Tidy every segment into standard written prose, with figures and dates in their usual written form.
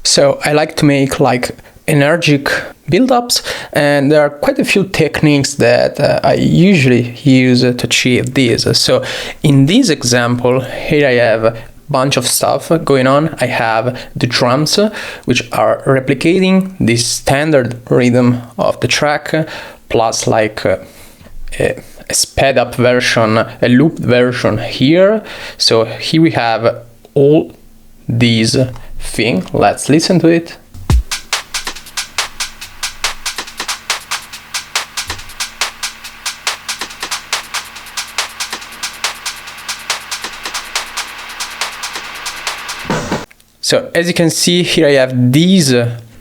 So I like to make like energetic build-ups, and there are quite a few techniques that I usually use to achieve this. So in this example, here I have a bunch of stuff going on. I have the drums, which are replicating the standard rhythm of the track, plus like a sped up version, a looped version here. So here we have all these things. Let's listen to it. So as you can see here, I have these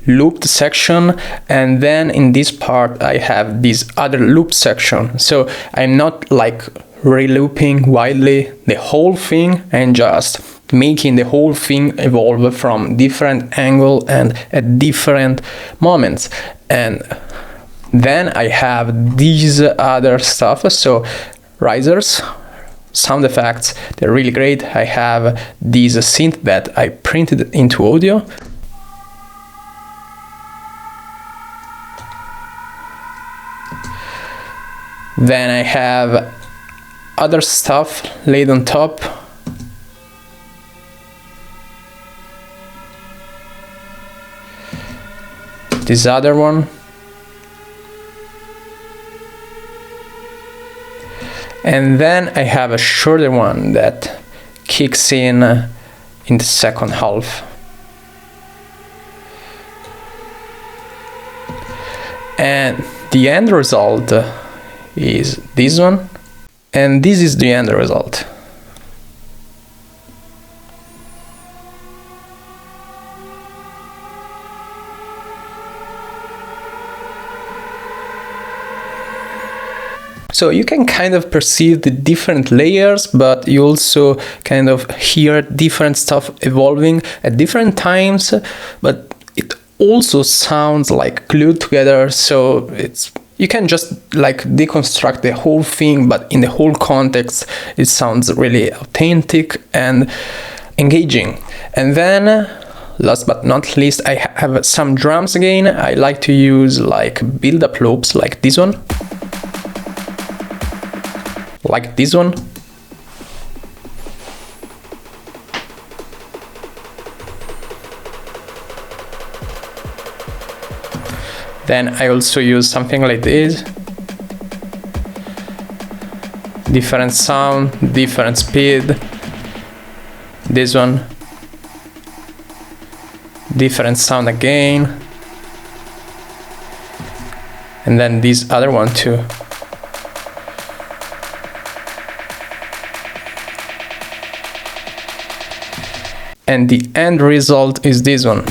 looped section, and then in this part I have this other loop section. So I'm not like re-looping wildly the whole thing and just making the whole thing evolve from different angle and at different moments. And then I have these other stuff, so risers, sound effects, they're really great. I have this synth that I printed into audio. Then I have other stuff laid on top. This other one. And then I have a shorter one that kicks in the second half. And the end result is this one. And this is the end result. So you can kind of perceive the different layers, but you also kind of hear different stuff evolving at different times, but it also sounds like glued together. So you can just like deconstruct the whole thing, but in the whole context, it sounds really authentic and engaging. And then last but not least, I have some drums again. I like to use like build-up loops like this one. Like this one. Then I also use something like this. Different sound, different speed. This one. Different sound again. And then this other one too. And the end result is this one.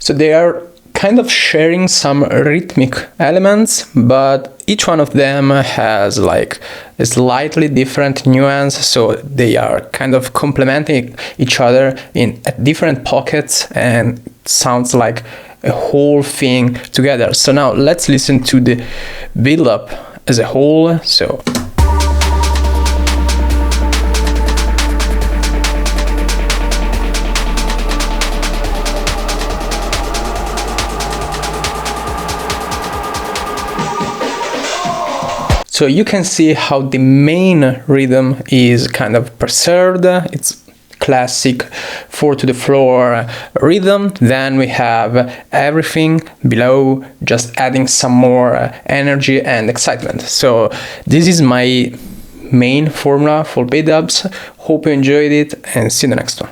So they are kind of sharing some rhythmic elements, but each one of them has like a slightly different nuance, so they are kind of complementing each other at different pockets, and sounds like a whole thing together. So now let's listen to the build-up as a whole. So you can see how the main rhythm is kind of preserved. It's classic 4 to the floor rhythm. Then we have everything below, just adding some more energy and excitement. So this is my main formula for build-ups. Hope you enjoyed it, and see you in the next one.